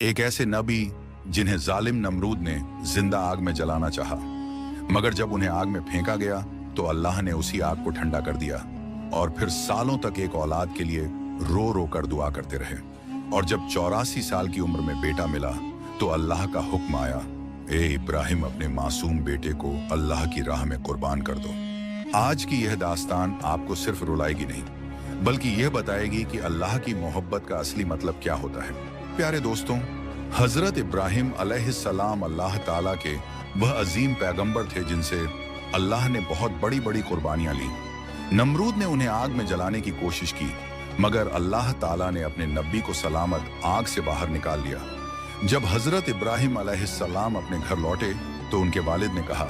एक ऐसे नबी जिन्हें जालिम नमरूद ने जिंदा आग में जलाना चाहा, मगर जब उन्हें आग में फेंका गया तो अल्लाह ने उसी आग को ठंडा कर दिया और फिर सालों तक एक औलाद के लिए रो रो कर दुआ करते रहे। और जब 84 साल की उम्र में बेटा मिला तो अल्लाह का हुक्म आया, ए इब्राहिम, अपने मासूम बेटे को अल्लाह की राह में कुर्बान कर दो। आज की यह दास्तान आपको सिर्फ रुलाएगी नहीं, बल्कि यह बताएगी कि अल्लाह की मोहब्बत का असली मतलब क्या होता है। प्यारे दोस्तों, हजरत इब्राहिम अलैहिस्सलाम अल्लाह ताला के वह अजीम पैगंबर थे जिनसे अल्लाह ने बहुत बड़ी बड़ी कुर्बानियां ली। नमरूद ने उन्हें आग में जलाने की कोशिश की, मगर अल्लाह ताला ने अपने नबी को सलामत आग से बाहर निकाल लिया। जब हजरत इब्राहिम अलैहिस्सलाम अपने घर लौटे तो उनके वालिद ने कहा,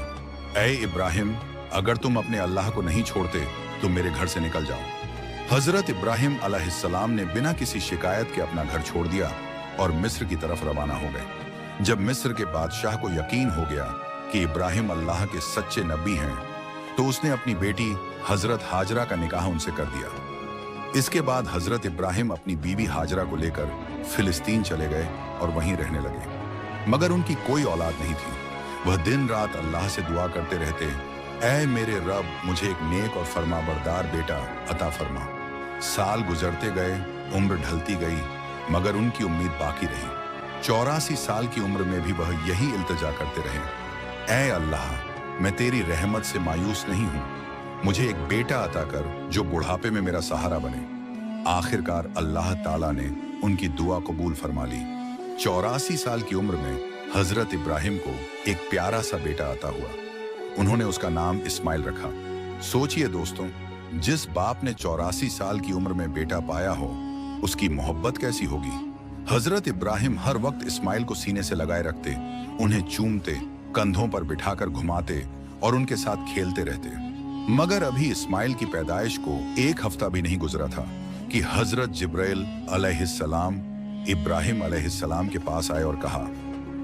ऐ इब्राहिम, अगर तुम अपने अल्लाह को नहीं छोड़ते तो मेरे घर से निकल जाओ। हजरत इब्राहिम अलैहिस्सलाम ने बिना किसी शिकायत के अपना घर छोड़ दिया और मिस्र की तरफ रवाना हो गए। जब मिस्र के बादशाह को यकीन हो गया कि इब्राहिम अल्लाह के सच्चे नबी हैं, तो उसने अपनी बेटी हजरत हाजरा का निकाह उनसे कर दिया। इसके बाद हजरत इब्राहिम अपनी बीवी हाजरा को लेकर फिलिस्तीन चले गए और वहीं रहने लगे, मगर उनकी कोई औलाद नहीं थी। वह दिन रात अल्लाह से दुआ करते रहते, ऐ मेरे रब, मुझे एक नेक और फरमाबरदार बेटा अता फरमा। साल गुजरते गए, उम्र ढलती गई, मगर उनकी उम्मीद बाकी रही। 84 साल की उम्र में भी वह यही इल्तिजा करते रहे, ऐ अल्लाह, मैं तेरी रहमत से मायूस नहीं हूँ, मुझे एक बेटा अता कर जो बुढ़ापे में मेरा सहारा बने। आखिरकार अल्लाह ताला ने उनकी दुआ कबूल फरमा ली। 84 साल की उम्र में हजरत इब्राहिम को एक प्यारा सा बेटा अता हुआ। उन्होंने उसका नाम इस्माइल रखा। सोचिए दोस्तों, जिस बाप ने 84 साल की उम्र में बेटा पाया हो, उसकी मोहब्बत कैसी होगी। हजरत इब्राहिम हर वक्त इस्माइल को सीने से लगाए रखते, उन्हें चूमते, कंधों पर बिठाकर घुमाते और उनके साथ खेलते रहते। मगर अभी इस्माइल की पैदाइश को एक हफ्ता भी नहीं गुजरा था कि हजरत जिब्राइल अलैहिस्सलाम इब्राहिम अलैहिस्सलाम के पास आए और कहा,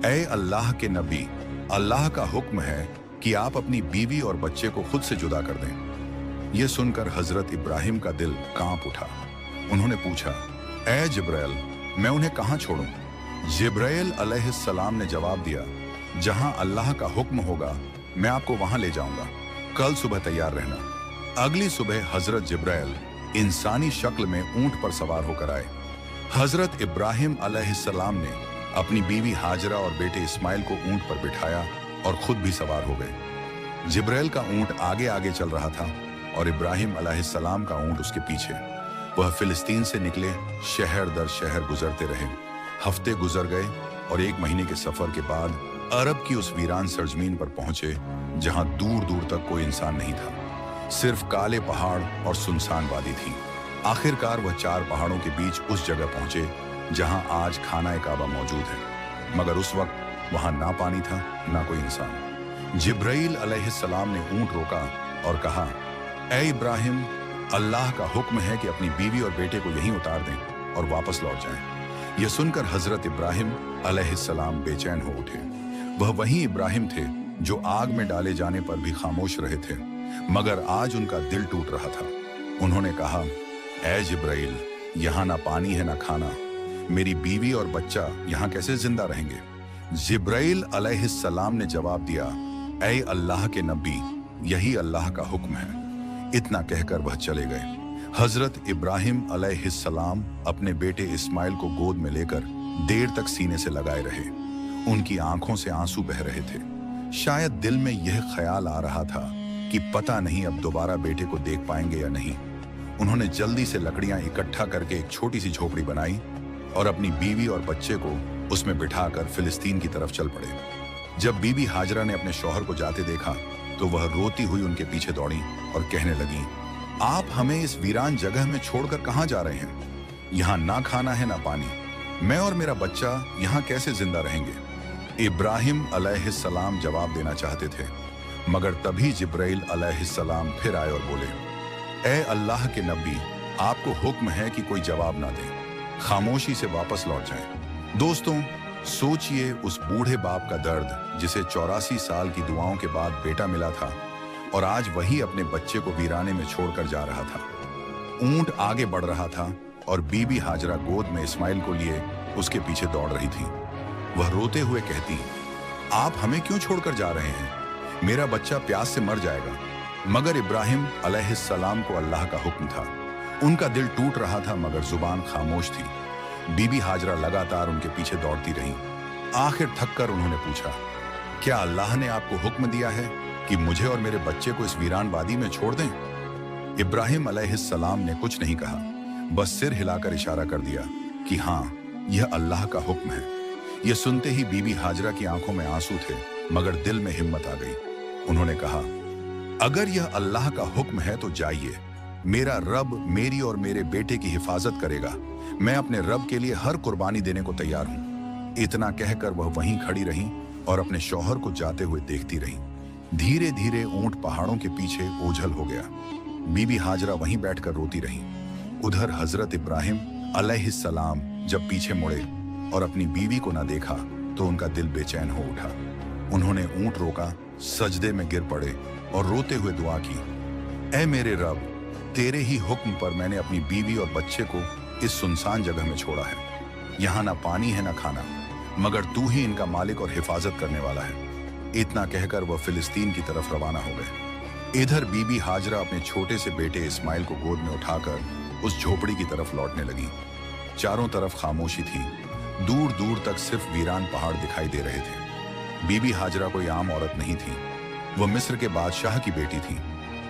ऐ अल्लाह के नबी, अल्लाह का हुक्म है कि आप अपनी बीवी और बच्चे को खुद से जुदा कर दें। यह सुनकर हजरत इब्राहिम का दिल कांप उठा। उन्होंने पूछा, ऐ जिब्राइल, मैं उन्हें कहाँ छोड़ूं? जिब्राइल अलैहिस्सलाम ने जवाब दिया, जहां अल्लाह का हुक्म होगा मैं आपको वहां ले जाऊंगा, कल सुबह तैयार रहना। अगली सुबह हजरत जिब्राइल इंसानी शक्ल में ऊंट पर सवार होकर आए। हजरत इब्राहिम अलैहिस्सलाम ने अपनी बीवी हाजरा और बेटे इस्माइल को ऊंट पर बिठाया और खुद भी सवार हो गए। जिब्राइल का ऊंट आगे आगे चल रहा था और इब्राहिम अलैहिस्सलाम का ऊंट उसके पीछे। वह फिलिस्तीन से निकले, शहर दर शहर गुजरते रहे। हफ्ते गुजर गए और 1 महीने के सफर के बाद अरब की उस वीरान सरजमीन पर पहुंचे जहां दूर दूर तक कोई इंसान नहीं था, सिर्फ काले पहाड़ और सुनसान वादी थी। आखिरकार वह 4 पहाड़ों के बीच उस जगह पहुंचे जहां आज खाना काबा मौजूद है, मगर उस वक्त वहां ना पानी था ना कोई इंसान। जिब्राइल अलैहिस्सलाम ने ऊंट रोका और कहा, ऐ इब्राहिम, अल्लाह का हुक्म है कि अपनी बीवी और बेटे को यहीं उतार दें और वापस लौट जाएं। यह सुनकर हजरत इब्राहिम अलैहिस्सलाम बेचैन हो उठे। वह वही इब्राहिम थे जो आग में डाले जाने पर भी खामोश रहे थे, मगर आज उनका दिल टूट रहा था। उन्होंने कहा, ऐ जिब्राइल, यहाँ ना पानी है ना खाना, मेरी बीवी और बच्चा यहाँ कैसे जिंदा रहेंगे? जिब्राइल अलैहिस्सलाम ने जवाब दिया, ऐ अल्लाह के नबी, यही अल्लाह का हुक्म है। इतना कहकर वह चले गए। हजरत इब्राहिम अलैहिस्सलाम अपने बेटे इस्माइल को गोद में लेकर देर तक सीने से लगाए रहे। उनकी आंखों से आंसू बह रहे थे। शायद दिल में यह ख्याल आ रहा था कि पता नहीं अब दोबारा बेटे को देख पाएंगे या नहीं। उन्होंने जल्दी से लकड़ियां इकट्ठा करके एक छोटी सी झोपड़ी बनाई और अपनी बीवी और बच्चे को उसमें बिठाकर फिलिस्तीन की तरफ चल पड़े। जब बीवी हाजरा ने अपने शौहर को जाते देखा तो वह रोती हुई उनके पीछे दौड़ी और कहने लगी, आप हमें इस वीरान जगह में छोड़कर कहाँ जा रहे हैं? यहाँ ना खाना है ना पानी, मैं और मेरा बच्चा यहाँ कैसे जिंदा रहेंगे? इब्राहिम अलैहिस्सलाम जवाब देना चाहते थे, मगर तभी जिब्राइल अलैहिस्सलाम फिर आए और बोले, ऐ अल्लाह के नबी, आपको हुक्म है कि कोई जवाब ना दे, खामोशी से वापस लौट जाएं। दोस्तों, सोचिए उस बूढ़े बाप का दर्द जिसे 84 साल की दुआओं के बाद बेटा मिला था और आज वही अपने बच्चे को वीराने में छोड़कर जा रहा था। ऊंट आगे बढ़ रहा था और बीबी हाजरा गोद में इस्माइल को लिए उसके पीछे दौड़ रही थी। वह रोते हुए कहती, आप हमें क्यों छोड़कर जा रहे हैं? मेरा बच्चा प्यास से मर जाएगा। मगर इब्राहिम अलैहिस्सलाम को अल्लाह का हुक्म था। उनका दिल टूट रहा था मगर जुबान खामोश थी। बीबी हाजरा लगातार उनके पीछे दौड़ती रही। आखिर थककर उन्होंने पूछा, क्या अल्लाह ने आपको हुक्म दिया है कि मुझे और मेरे बच्चे को इस वीरान वादी में छोड़ दें? इब्राहिम अलैहिस्सलाम ने कुछ नहीं कहा, बस सिर हिलाकर इशारा कर दिया कि हाँ, यह अल्लाह का हुक्म है। यह सुनते ही बीबी हाजरा की आंखों में आंसू थे मगर दिल में हिम्मत आ गई। उन्होंने कहा, अगर यह अल्लाह का हुक्म है तो जाइए। मेरा रब मेरी और मेरे बेटे की हिफाजत करेगा। मैं अपने रब के लिए हर कुर्बानी देने को तैयार हूं। इतना कहकर वह वहीं खड़ी रही और अपने शौहर को जाते हुए देखती रही। धीरे धीरे ऊंट पहाड़ों के पीछे ओझल हो गया। बीबी हाजरा वहीं बैठकर रोती रही। उधर हजरत इब्राहिम अलैहिस्सलाम जब पीछे मुड़े और अपनी बीवी को न देखा तो उनका दिल बेचैन हो उठा। उन्होंने ऊंट रोका, सजदे में गिर पड़े और रोते हुए दुआ की, ऐ मेरे रब, तेरे ही हुक्म पर मैंने अपनी बीवी और बच्चे को इस सुनसान जगह में छोड़ा है। यहाँ ना पानी है ना खाना, मगर तू ही इनका मालिक और हिफाजत करने वाला है। इतना कहकर वह फिलिस्तीन की तरफ रवाना हो गए। इधर बीबी हाजरा अपने छोटे से बेटे इस्माइल को गोद में उठाकर उस झोपड़ी की तरफ लौटने लगी। चारों तरफ खामोशी थी। दूर दूर तक सिर्फ वीरान पहाड़ दिखाई दे रहे थे। बीबी हाजरा कोई आम औरत नहीं थी। वह मिस्र के बादशाह की बेटी थी।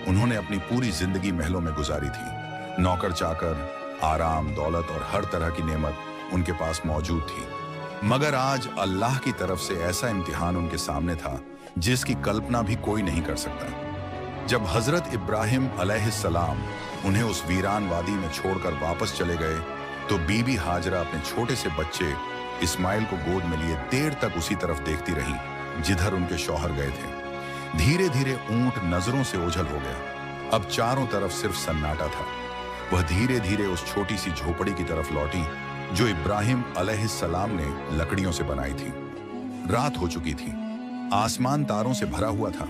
उन्होंने अपनी पूरी जिंदगी महलों में गुजारी थी। नौकर चाकर, आराम, दौलत और हर तरह की नेमत उनके पास मौजूद थी। मगर आज अल्लाह की तरफ से ऐसा इम्तिहान उनके सामने था जिसकी कल्पना भी कोई नहीं कर सकता। जब हजरत इब्राहिम अलैहिस्सलाम उन्हें उस वीरान वादी में छोड़कर वापस चले गए तो बीबी हाजरा अपने छोटे से बच्चे इस्माइल को गोद में लिए देर तक उसी तरफ देखती रही जिधर उनके शौहर गए थे। धीरे धीरे ऊंट नजरों से ओझल हो गया। अब चारों तरफ सिर्फ सन्नाटा था। वह धीरे धीरे उस छोटी सी झोपड़ी की तरफ लौटी जो इब्राहिम अलैहिस्सलाम ने लकड़ियों से बनाई थी। रात हो चुकी थी। आसमान तारों से भरा हुआ था।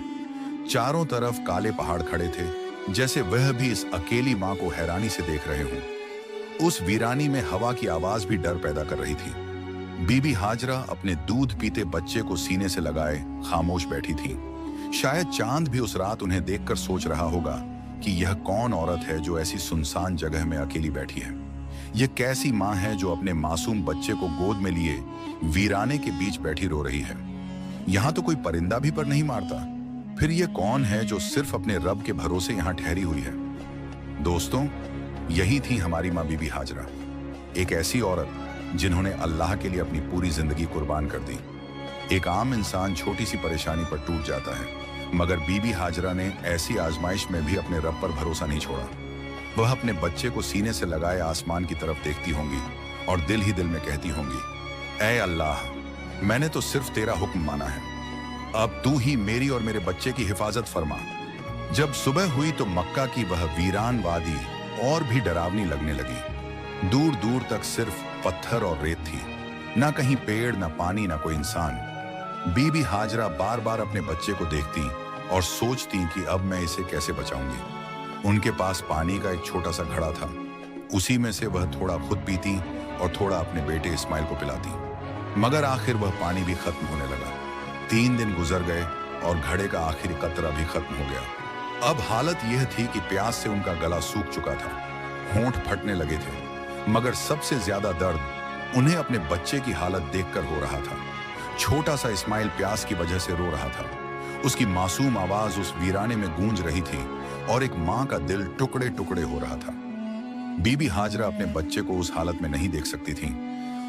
चारों तरफ काले पहाड़ खड़े थे, जैसे वह भी इस अकेली मां को हैरानी से देख रहे हों। उस वीरानी में हवा की आवाज भी डर पैदा कर रही थी। बीबी हाजरा अपने दूध पीते बच्चे को सीने से लगाए खामोश बैठी थी। शायद चांद भी उस रात उन्हें देखकर सोच रहा होगा कि यह कौन औरत है जो ऐसी सुनसान जगह में अकेली बैठी है। यह कैसी मां है जो अपने मासूम बच्चे को गोद में लिए वीराने के बीच बैठी रो रही है। यहां तो कोई परिंदा भी पर नहीं मारता, फिर यह कौन है जो सिर्फ अपने रब के भरोसे यहां ठहरी हुई है। दोस्तों, यही थी हमारी मां बीबी हाजरा, एक ऐसी औरत जिन्होंने अल्लाह के लिए अपनी पूरी जिंदगी कुर्बान कर दी। एक आम इंसान छोटी सी परेशानी पर टूट जाता है, मगर बीबी हाजरा ने ऐसी आजमाइश में भी अपने रब पर भरोसा नहीं छोड़ा। वह अपने बच्चे को सीने से लगाए आसमान की तरफ देखती होंगी और दिल ही दिल में कहती होंगी, ऐ अल्लाह, मैंने तो सिर्फ तेरा हुक्म माना है, अब तू ही मेरी और मेरे बच्चे की हिफाजत फरमा। जब सुबह हुई तो मक्का की वह वीरान वादी और भी डरावनी लगने लगी। दूर दूर तक सिर्फ पत्थर और रेत थी, ना कहीं पेड़, ना पानी, ना कोई इंसान। बीबी हाजरा बार बार अपने बच्चे को देखती और सोचती कि अब मैं इसे कैसे बचाऊंगी। उनके पास पानी का एक छोटा सा घड़ा था। उसी में से वह थोड़ा खुद पीती और थोड़ा अपने बेटे इस्माइल को पिलाती। मगर आखिर वह पानी भी खत्म होने लगा। 3 दिन गुजर गए और घड़े का आखिरी कतरा भी खत्म हो गया। अब हालत यह थी कि प्यास से उनका गला सूख चुका था, होंठ फटने लगे थे। मगर सबसे ज्यादा दर्द उन्हें अपने बच्चे की हालत देखकर हो रहा था। छोटा सा इस्माइल प्यास की वजह से रो रहा था। उसकी मासूम आवाज उस वीराने में गूंज रही थी और एक मां का दिल टुकड़े टुकड़े हो रहा था। बीबी हाजरा अपने बच्चे को उस हालत में नहीं देख सकती थी।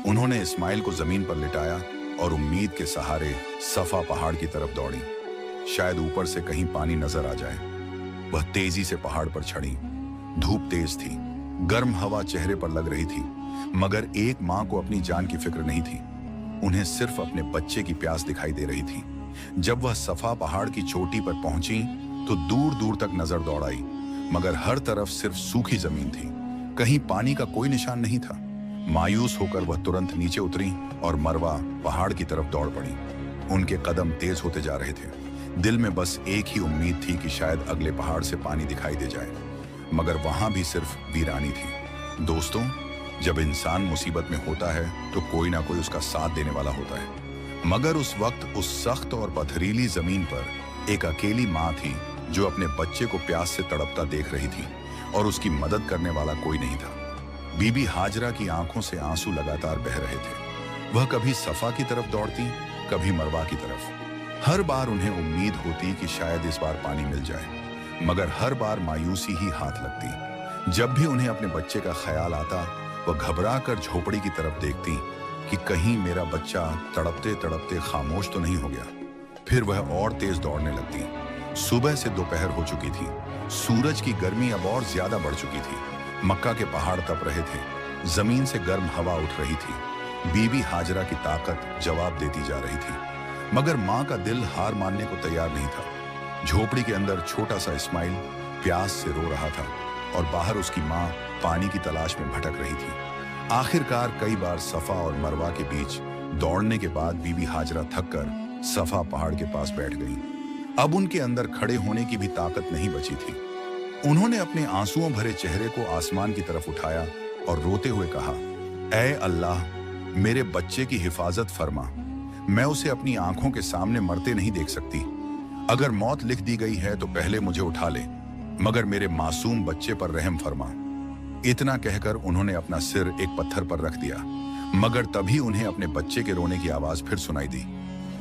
उन्होंने इस्माइल को जमीन पर लिटाया और उम्मीद के सहारे सफा पहाड़ की तरफ दौड़ी। शायद ऊपर से कहीं पानी नजर आ जाए। वह तेजी से पहाड़ पर चढ़ी। धूप तेज थी, गर्म हवा चेहरे पर लग रही थी, मगर एक मां को अपनी जान की फिक्र नहीं थी। उन्हें सिर्फ अपने बच्चे की प्यास दिखाई दे रही थी। जब वह सफा पहाड़ की चोटी पर पहुंची तो दूर दूर तक नजर दौड़ाई, मगर हर तरफ सिर्फ सूखी जमीन थी। कहीं पानी का कोई निशान नहीं था। मायूस होकर वह तुरंत नीचे उतरी और मरवा पहाड़ की तरफ दौड़ पड़ी। उनके कदम तेज होते जा रहे थे। दिल में बस एक ही उम्मीद थी कि शायद अगले पहाड़ से पानी दिखाई दे जाए, मगर वहां भी सिर्फ वीरानी थी। दोस्तों, जब इंसान मुसीबत में होता है तो कोई ना कोई उसका साथ देने वाला होता है। मगर उस वक्त उस सख्त और पथरीली जमीन पर एक अकेली माँ थी जो अपने बच्चे को प्यास से तड़पता देख रही थी और उसकी मदद करने वाला कोई नहीं था। बीबी हाजरा की आंखों से आंसू लगातार बह रहे थे। वह कभी सफा की तरफ दौड़ती, कभी मरवा की तरफ। हर बार उन्हें उम्मीद होती कि शायद इस बार पानी मिल जाए, मगर हर बार मायूसी ही हाथ लगती। जब भी उन्हें अपने बच्चे का ख्याल आता, वह घबरा कर झोपड़ी की तरफ देखती कि कहीं मेरा बच्चा तड़पते तड़पते खामोश तो नहीं हो गया। फिर वह और तेज दौड़ने लगती। सुबह से दोपहर हो चुकी थी। सूरज की गर्मी अब और ज्यादा बढ़ चुकी थी। मक्का के पहाड़ तप रहे थे। जमीन से गर्म हवा उठ रही थी। बीबी हाजरा की ताकत जवाब देती जा रही थी, मगर माँ का दिल हार मानने को तैयार नहीं था। झोपड़ी के अंदर छोटा सा इस्माइल प्यास से रो रहा था और बाहर उसकी माँ पानी की तलाश में भटक रही थी। आखिरकार कई बार सफा और मरवा के बीच दौड़ने के बाद बीबी हाजरा थक कर सफा पहाड़ के पास बैठ गई। अब उनके अंदर खड़े होने की भी ताकत नहीं बची थी। उन्होंने अपने आंसुओं भरे चेहरे को आसमान की तरफ उठाया और रोते हुए कहा, ऐ अल्लाह, मेरे बच्चे की हिफाजत फरमा। मैं उसे अपनी आंखों के सामने मरते नहीं देख सकती। अगर मौत लिख दी गई है तो पहले मुझे उठा ले, मगर मेरे मासूम बच्चे पर रहम फरमा। इतना कहकर उन्होंने अपना सिर एक पत्थर पर रख दिया, मगर तभी उन्हें अपने बच्चे के रोने की आवाज फिर सुनाई दी।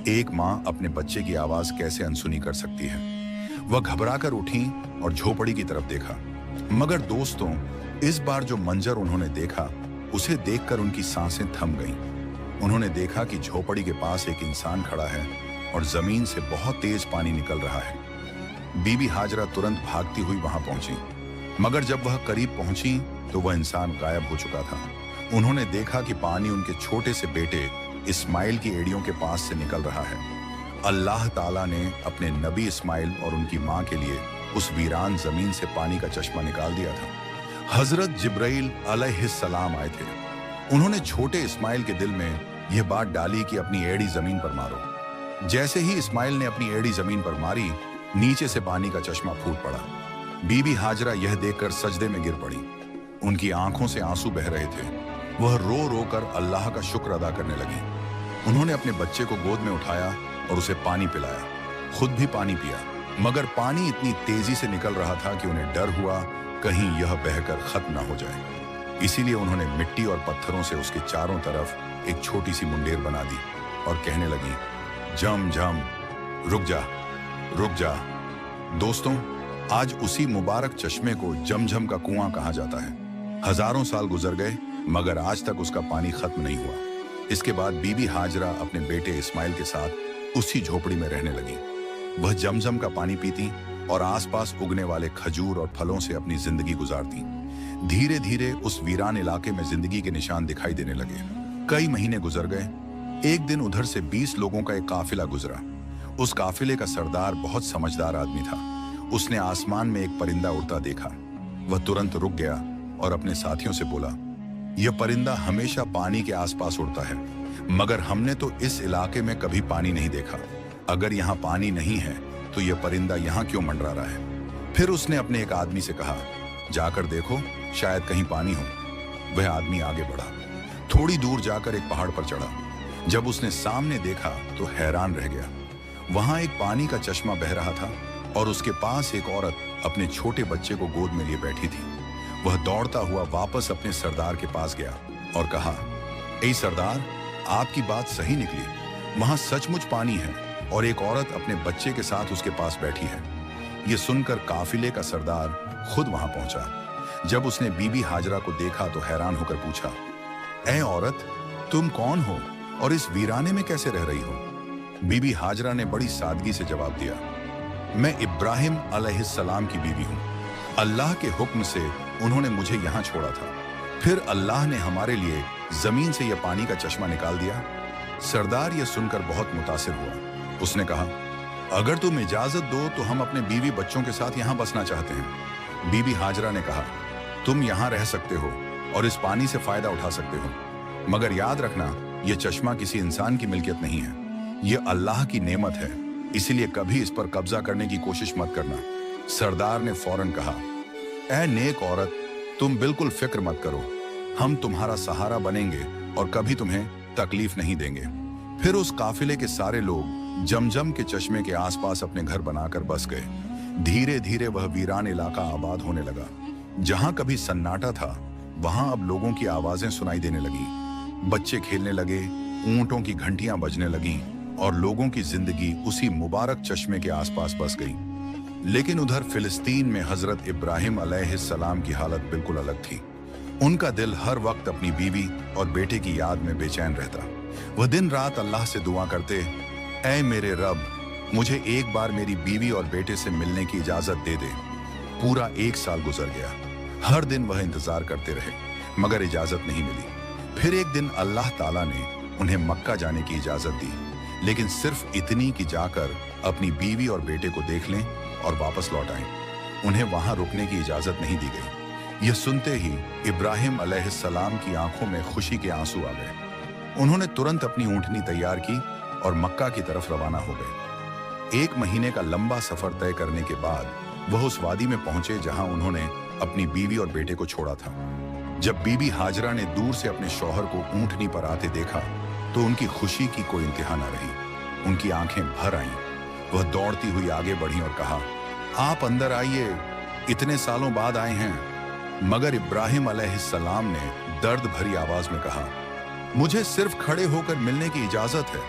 एक माँ अपने बच्चे की आवाज कैसे अनसुनी कर सकती है। वह घबराकर उठी और झोपड़ी की तरफ देखा, मगर दोस्तों, इस बार जो मंजर उन्होंने देखा उसे देखकर उनकी सांसें थम गईं। उन्होंने देखा कि झोपड़ी के पास एक इंसान खड़ा है और जमीन से बहुत तेज पानी निकल रहा है। बीबी हाजरा तुरंत भागती हुई वहां पहुंची, मगर जब वह करीब पहुंची तो वह इंसान गायब हो चुका था। उन्होंने देखा कि पानी उनके छोटे से बेटे इस्माइल की एड़ियों के पास से निकल रहा है। अल्लाह ताला ने अपने नबी इस्माइल और उनकी माँ के लिए उस वीरान जमीन से पानी का चश्मा निकाल दिया था। हजरत जिब्राइल अलैहिस्सलाम आए थे। उन्होंने छोटे इस्माइल के दिल में यह बात डाली कि अपनी एड़ी जमीन पर मारो। जैसे ही इस्माइल ने अपनी एड़ी जमीन पर मारी, नीचे से पानी का चश्मा फूट पड़ा। बीबी हाजरा यह देखकर सजदे में गिर पड़ी। उनकी आंखों से आंसू बह रहे थे। वह रो रो कर अल्लाह का शुक्र अदा करने लगी। उन्होंने अपने बच्चे को गोद में उठाया और उसे पानी पिलाया, खुद भी पानी पिया, मगर पानी इतनी तेजी से निकल रहा था कि उन्हें डर हुआ कहीं यह बहकर खत्म न हो जाए। इसीलिए उन्होंने मिट्टी और पत्थरों से उसके चारों तरफ एक छोटी सी मुंडेर बना दी और कहने लगी, जम जम, रुक जा, रुक जा। दोस्तों, आज उसी मुबारक चश्मे को जमझम का कुआं कहा जाता है। हजारों साल गुजर गए, मगर आज तक उसका पानी खत्म नहीं हुआ। इसके बाद बीबी हाजरा अपने बेटे इस्माइल के साथ उसी झोपड़ी में रहने लगी। वह जमझम का पानी पीती और आसपास उगने वाले खजूर और फलों से अपनी जिंदगी गुजारती। धीरे धीरे उस वीरान इलाके में जिंदगी के निशान दिखाई देने लगे। कई महीने गुजर गए। एक दिन उधर से 20 लोगों का एक काफिला गुजरा। उस काफिले का सरदार बहुत समझदार आदमी था। उसने आसमान में एक परिंदा उड़ता देखा। वह तुरंत रुक गया और अपने साथियों से बोला, यह परिंदा हमेशा पानी के आसपास उड़ता है, मगर हमने तो इस इलाके में कभी पानी नहीं देखा। अगर यहाँ पानी नहीं है तो यह परिंदा यहाँ क्यों मंडरा रहा है? फिर उसने अपने एक आदमी से कहा, जाकर देखो, शायद कहीं पानी हो। वह आदमी आगे बढ़ा। थोड़ी दूर जाकर एक पहाड़ पर चढ़ा। जब उसने सामने देखा तो हैरान रह गया। वहां एक पानी का चश्मा बह रहा था और उसके पास एक औरत अपने छोटे बच्चे को गोद में लिए बैठी थी। वह दौड़ता हुआ वापस अपने सरदार के पास गया और कहा, ए सरदार, आपकी बात सही निकली। वहां सचमुच पानी है और एक औरत अपने बच्चे के साथ उसके पास बैठी है। यह सुनकर काफिले का सरदार खुद वहां पहुंचा। जब उसने बीबी हाजरा को देखा तो हैरान होकर पूछा, ए औरत, तुम कौन हो और इस वीराने में कैसे रह रही हो? बीबी हाजरा ने बड़ी सादगी से जवाब दिया, मैं इब्राहिम अलैहिस्सलाम की बीवी हूँ। अल्लाह के हुक्म से उन्होंने मुझे यहाँ छोड़ा था। फिर अल्लाह ने हमारे लिए जमीन से यह पानी का चश्मा निकाल दिया। सरदार यह सुनकर बहुत मुतासिर हुआ। उसने कहा, अगर तुम इजाजत दो तो हम अपने बीवी बच्चों के साथ यहाँ बसना चाहते हैं। बीबी हाजरा ने कहा, तुम यहाँ रह सकते हो और इस पानी से फायदा उठा सकते हो, मगर याद रखना, यह चश्मा किसी इंसान की मिल्कियत नहीं है। यह अल्लाह की नेमत है, इसीलिए कभी इस पर कब्जा करने की कोशिश मत करना। सरदार ने फौरन कहा, ऐ नेक औरत, तुम बिल्कुल फिक्र मत करो। हम तुम्हारा सहारा बनेंगे और कभी तुम्हें तकलीफ नहीं देंगे। फिर उस काफिले के सारे लोग जमजम के चश्मे के आसपास अपने घर बनाकर बस गए। धीरे धीरे वह वीरान इलाका आबाद होने लगा। जहां कभी सन्नाटा था, वहां अब लोगों की आवाजें सुनाई देने लगी। बच्चे खेलने लगे, ऊंटों की घंटियां बजने लगीं और लोगों की जिंदगी उसी मुबारक चश्मे के आसपास बस गई। लेकिन उधर फिलिस्तीन में हजरत इब्राहिम अलैहिस्सलाम की हालत बिल्कुल अलग थी। उनका दिल हर वक्त अपनी बीवी और बेटे की याद में बेचैन रहता। वह दिन रात अल्लाह से दुआ करते, ऐ मेरे रब, मुझे एक बार मेरी बीवी और बेटे से मिलने की इजाजत दे दे। पूरा 1 साल गुजर गया। हर दिन वह इंतजार करते रहे, मगर इजाजत नहीं मिली। फिर एक दिन अल्लाह ताला ने उन्हें मक्का जाने की इजाजत दी, लेकिन सिर्फ इतनी कि जाकर अपनी बीवी और बेटे को देख लें और वापस लौट आएं। उन्हें वहां रुकने की इजाजत नहीं दी गई। यह सुनते ही इब्राहिम अलैहिस्सलाम की आंखों में खुशी के आंसू आ गए। उन्होंने तुरंत अपनी ऊंटनी तैयार की और मक्का की तरफ रवाना हो गए। 1 महीने का लंबा सफर तय करने के बाद वह उस वादी में पहुंचे जहां उन्होंने अपनी बीवी और बेटे को छोड़ा था। जब बीबी हाजरा ने दूर से अपने शौहर को ऊंटनी पर आते देखा तो उनकी खुशी की कोई इंतहा न रही। उनकी आंखें भर आईं। वह दौड़ती हुई आगे बढ़ी और कहा, आप अंदर आइए, इतने सालों बाद आए हैं। मगर इब्राहिम अलैहिस्सलाम ने दर्द भरी आवाज में कहा, मुझे सिर्फ खड़े होकर मिलने की इजाजत है,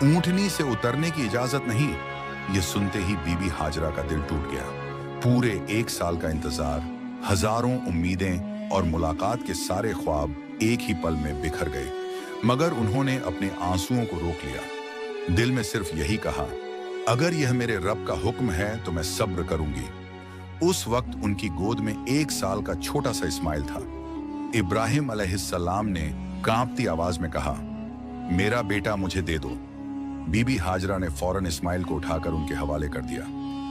ऊंटनी से उतरने की इजाजत नहीं। यह सुनते ही बीबी हाजरा का दिल टूट गया। पूरे 1 साल का इंतजार, हजारों उम्मीदें और मुलाकात के सारे ख्वाब एक ही पल में बिखर गए। मगर उन्होंने अपने आंसुओं को रोक लिया। दिल में सिर्फ यही कहा, अगर यह मेरे रब का हुक्म है तो मैं सब्र करूंगी। उस वक्त उनकी गोद में 1 साल का छोटा सा इस्माइल था। इब्राहिम अलैहिस्सलाम ने कांपती आवाज में कहा, मेरा बेटा मुझे दे दो। बीबी हाजरा ने फौरन इस्माइल को उठाकर उनके हवाले कर दिया।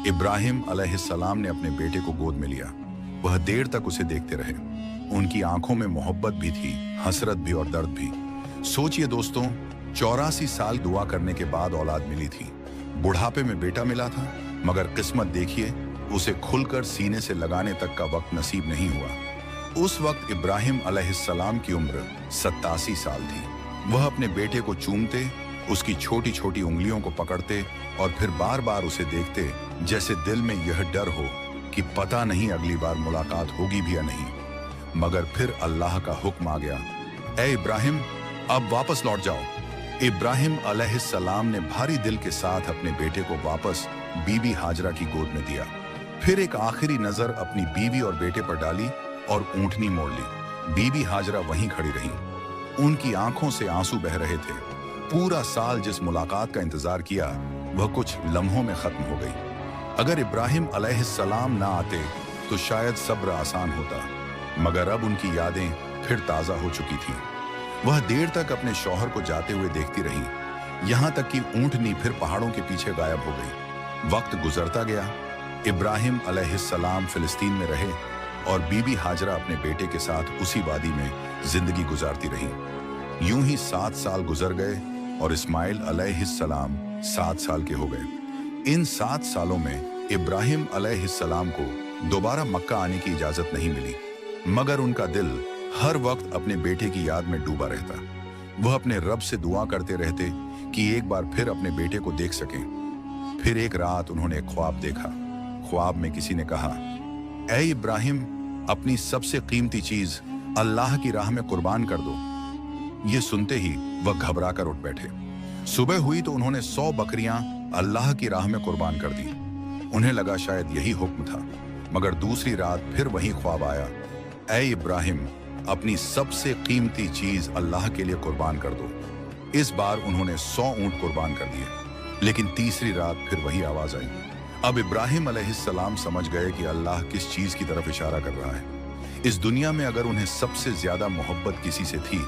इब्राहिम अलैहिस्सलाम ने अपने बेटे को गोद में लिया। वह देर तक उसे देखते रहे। उनकी आंखों में मोहब्बत भी थी, हसरत भी और दर्द भी। सोचिए दोस्तों, 84 साल दुआ करने के बाद औलाद मिली थी। बुढ़ापे में बेटा मिला था, मगर किस्मत देखिए, उसे खुलकर सीने से लगाने तक का वक्त नसीब नहीं हुआ। उस वक्त इब्राहिम अलैहिस्सलाम की उम्र 87 साल थी। वह अपने बेटे को चूमते, उसकी छोटी छोटी उंगलियों को पकड़ते और फिर बार बार उसे देखते, जैसे दिल में यह डर हो कि पता नहीं अगली बार मुलाकात होगी भी या नहीं। मगर फिर अल्लाह का हुक्म आ गया, ऐ इब्राहिम, अब वापस लौट जाओ। इब्राहिम अलैहिस्सलाम ने भारी दिल के साथ अपने बेटे को वापस बीबी हाजरा की गोद में दिया। फिर एक आखिरी नजर अपनी बीवी और बेटे पर डाली और ऊंटनी मोड़ ली। बीबी हाजरा वहीं खड़ी रही। उनकी आंखों से आंसू बह रहे थे। पूरा साल जिस मुलाकात का इंतजार किया, वह कुछ लम्हों में खत्म हो गई। अगर इब्राहिम अलैहिस्सलाम ना आते तो शायद सब्र आसान होता, मगर अब उनकी यादें फिर ताजा हो चुकी थीं। वह देर तक अपने शौहर को जाते हुए देखती रही, यहां तक कि ऊंटनी फिर पहाड़ों के पीछे गायब हो गई। वक्त गुजरता गया। इब्राहिम अलैहिस्सलाम फिलिस्तीन में रहे और बीबी हाजरा अपने बेटे के साथ उसी वादी में जिंदगी गुजारती रही। यूं ही 7 साल गुजर गए और इस्माइल अलैहिस्सलाम 7 साल के हो गए। इन 7 सालों में इब्राहिम अलैहिस्सलाम को दोबारा मक्का आने की इजाजत नहीं मिली, मगर उनका दिल हर वक्त अपने बेटे की याद में डूबा रहता। वह अपने रब से दुआ करते रहते कि एक बार फिर अपने बेटे को देख सकें। फिर एक रात उन्होंने एक ख्वाब देखा। ख्वाब में किसी ने कहा, ऐ इब्राहिम, अपनी सबसे कीमती चीज अल्लाह की राह में कुर्बान कर दो। ये सुनते ही वह घबरा कर उठ बैठे। सुबह हुई तो उन्होंने 100 बकरियां अल्लाह की राह में कुर्बान कर दी। उन्हें लगा शायद यही हुक्म था, मगर दूसरी रात फिर वही ख्वाब आया, ऐ इब्राहिम, अपनी सबसे कीमती चीज अल्लाह के लिए कुर्बान कर दो। इस बार उन्होंने 100 ऊंट कुर्बान कर दिए, लेकिन तीसरी रात फिर वही आवाज आई। अब इब्राहिम अलैहिस्सलाम समझ गए कि अल्लाह किस चीज की तरफ इशारा कर रहा है। इस दुनिया में अगर उन्हें सबसे ज्यादा मोहब्बत किसी से थी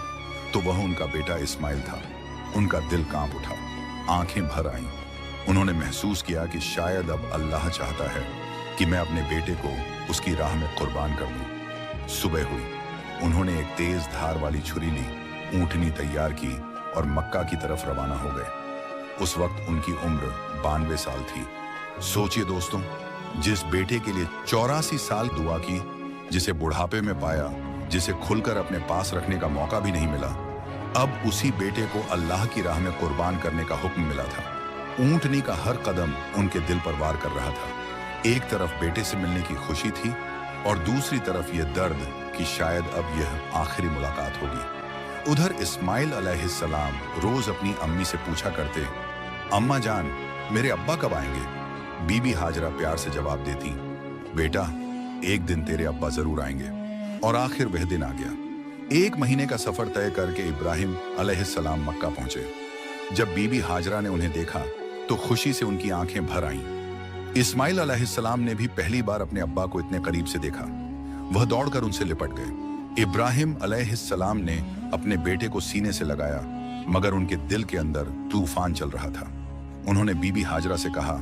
तो वह उनका बेटा इस्माइल था। उनका दिल कांप उठा, आंखें भर आईं। उन्होंने महसूस किया कि शायद अब अल्लाह चाहता है कि मैं अपने बेटे को उसकी राह में कुर्बान कर दूं। सुबह हुई। उन्होंने एक तेज धार वाली छुरी ली, ऊंटनी तैयार की और मक्का की तरफ रवाना हो गए। उस वक्त उनकी उम्र 92 साल थी। सोचिए दोस्तों, जिस बेटे के लिए 84 साल दुआ की, जिसे बुढ़ापे में पाया, जिसे खुलकर अपने पास रखने का मौका भी नहीं मिला, अब उसी बेटे को अल्लाह की राह में कुर्बान करने का हुक्म मिला था। ऊंटनी का हर कदम उनके दिल पर वार कर रहा था। एक तरफ बेटे से मिलने की खुशी थी और दूसरी तरफ यह दर्द कि शायद अब यह आखिरी मुलाकात होगी। उधर इस्माइल अलैहिस्सलाम रोज अपनी अम्मी से पूछा करते, अम्मा जान, मेरे अब्बा कब आएंगे? बीबी हाजरा प्यार से जवाब देती, बेटा, एक दिन तेरे अब्बा जरूर आएंगे। और आखिर वह दिन आ गया। 1 महीने का सफर तय करके इब्राहिम अलैहिस्सलाम मक्का पहुंचे। जब बीबी हाजरा ने उन्हें देखा तो खुशी से उनकी आंखें भर आईं। इस्माइल अलैहिस्सलाम ने भी पहली बार अपने अब्बा को इतने करीब से देखा। वह दौड़कर उनसे लिपट गए। इब्राहिम अलैहिस्सलाम ने अपने बेटे को सीने से लगाया, मगर उनके दिल के अंदर तूफान चल रहा था। उन्होंने बीबी हाजरा से कहा,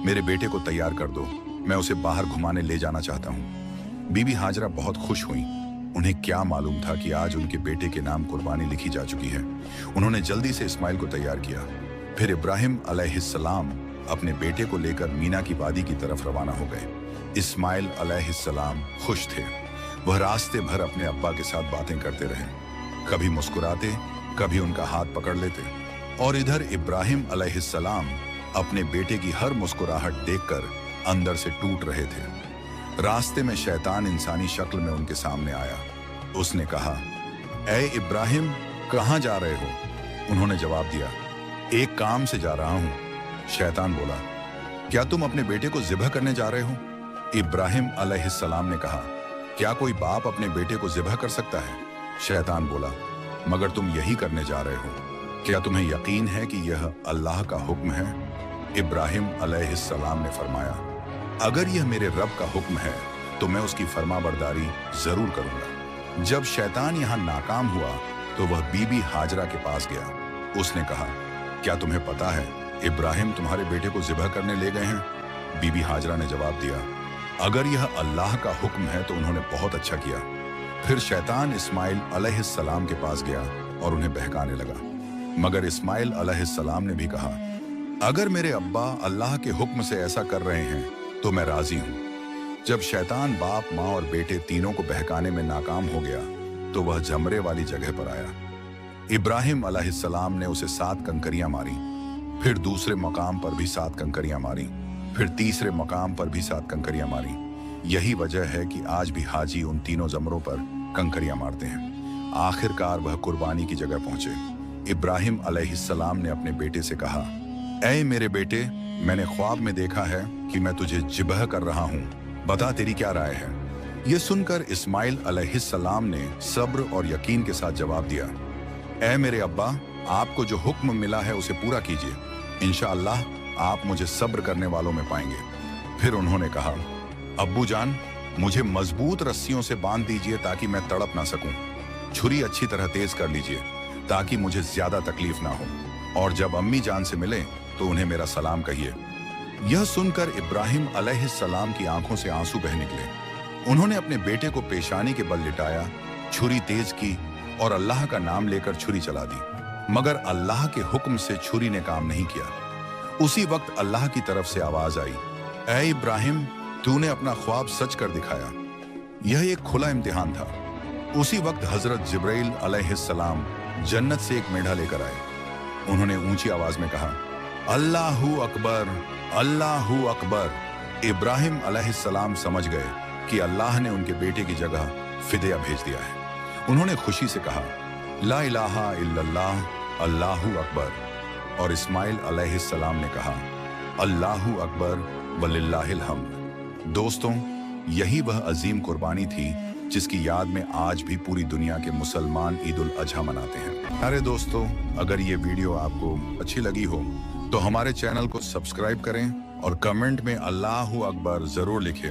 मेरे बेटे को तैयार कर दो, मैं उसे बाहर घुमाने ले जाना चाहता हूँ। बीबी हाजरा बहुत खुश हुई। उन्हें क्या मालूम था कि आज उनके बेटे के नाम कुर्बानी लिखी जा चुकी है। उन्होंने जल्दी से इस्माइल को तैयार किया। फिर इब्राहिम अलैहिस्सलाम अपने बेटे को लेकर मीना की वादी की तरफ रवाना हो गए। इस्माइल अलैहिस्सलाम खुश थे। वह रास्ते भर अपने अब्बा के साथ बातें करते रहे, कभी मुस्कुराते, कभी उनका हाथ पकड़ लेते। और इधर इब्राहिम अलैहिस्सलाम अपने बेटे की हर मुस्कुराहट देखकर अंदर से टूट रहे थे। रास्ते में शैतान इंसानी शक्ल में उनके सामने आया। उसने कहा, ऐ इब्राहिम, कहाँ जा रहे हो? उन्होंने जवाब दिया, एक काम से जा रहा हूँ। शैतान बोला, क्या तुम अपने बेटे को ज़िबह करने जा रहे हो? इब्राहिम अलैहिस्सलाम ने कहा, क्या कोई बाप अपने बेटे को ज़िबह कर सकता है? शैतान बोला, मगर तुम यही करने जा रहे हो, क्या तुम्हें यकीन है कि यह अल्लाह का हुक्म है? इब्राहिम अलैहिस्सलाम ने फरमाया, अगर यह मेरे रब का हुक्म है तो मैं उसकी फरमाबरदारी जरूर करूंगा। जब शैतान यहाँ नाकाम हुआ तो वह बीबी हाजरा के पास गया। उसने कहा, क्या तुम्हें पता है इब्राहिम तुम्हारे बेटे को ज़िबह करने ले गए हैं? बीबी हाजरा ने जवाब दिया, अगर यह अल्लाह का हुक्म है तो उन्होंने बहुत अच्छा किया। फिर शैतान इस्माइल अलैहिस्सलाम के पास गया और उन्हें बहकाने लगा, मगर इस्माइल अलैहिस्सलाम ने भी कहा, अगर मेरे अब्बा अल्लाह के हुक्म से ऐसा कर रहे हैं तो मैं राजी हूं। जब शैतान बाप, माँ और बेटे तीनों को बहकाने में नाकाम हो गया तो वह जमरे वाली जगह पर आया। इब्राहिम अलैहिस्सलाम ने उसे 7 कंकरियां मारी, फिर दूसरे मकाम पर भी 7 कंकरियां मारी, फिर तीसरे मकाम पर भी 7 कंकरियां मारी। यही वजह है कि आज भी हाजी उन तीनों जमरों पर कंकरियां मारते हैं। आखिरकार वह कुर्बानी की जगह पहुंचे। इब्राहिम अलैहिस्सलाम ने अपने बेटे से कहा, ऐ मेरे बेटे, मैंने ख्वाब में देखा है कि मैं तुझे ज़िबह कर रहा हूँ, बता तेरी क्या राय है? यह सुनकर इस्माइल अलैहिस्सलाम ने सब्र और यकीन के साथ जवाब दिया, ऐ मेरे अब्बा, आपको जो हुक्म मिला है उसे पूरा कीजिए। इंशाअल्लाह आप मुझे सब्र करने वालों में पाएंगे। फिर उन्होंने कहा, अब्बू जान, मुझे मजबूत रस्सियों से बांध दीजिए ताकि मैं तड़प ना सकूं। छुरी अच्छी तरह तेज कर लीजिए ताकि मुझे ज्यादा तकलीफ ना हो। और जब अम्मी जान से मिले तो उन्हें मेरा सलाम कहिए। यह सुनकर इब्राहिम अलैहिस्सलाम की आंखों से आंसू बह निकले। उन्होंने अपने बेटे को पेशानी के बल लिटाया, छुरी तेज की और अल्लाह का नाम लेकर छुरी चला दी, मगर अल्लाह के हुक्म से छुरी ने काम नहीं किया। उसी वक्त अल्लाह की तरफ से आवाज आई, ऐ इब्राहिम, तूने अपना ख्वाब सच कर दिखाया। यह एक खुला इम्तिहान था। उसी वक्त हजरत जिब्राइल अलैहिस्सलाम जन्नत से एक मेढा लेकर आए। उन्होंने ऊंची आवाज में कहा, अल्लाहू अकबर, अल्लाहू अकबर। इब्राहिम अलैहिस्सलाम समझ गए कि अल्लाह ने उनके बेटे की जगह फिदिया भेज दिया है। उन्होंने खुशी से कहा, ला इलाहा इल्लल्लाह, अल्लाहू अकबर। और इस्माइल अलैहिस्सलाम ने कहा, अल्लाहू अकबर वलिल्लाहिल हम्द। दोस्तों, यही वह अजीम कुर्बानी थी जिसकी याद में आज भी पूरी दुनिया के मुसलमान ईद उल अजहा मनाते हैं। अरे दोस्तों, अगर ये वीडियो आपको अच्छी लगी हो तो हमारे चैनल को सब्सक्राइब करें और कमेंट में अल्लाहू अकबर जरूर लिखें।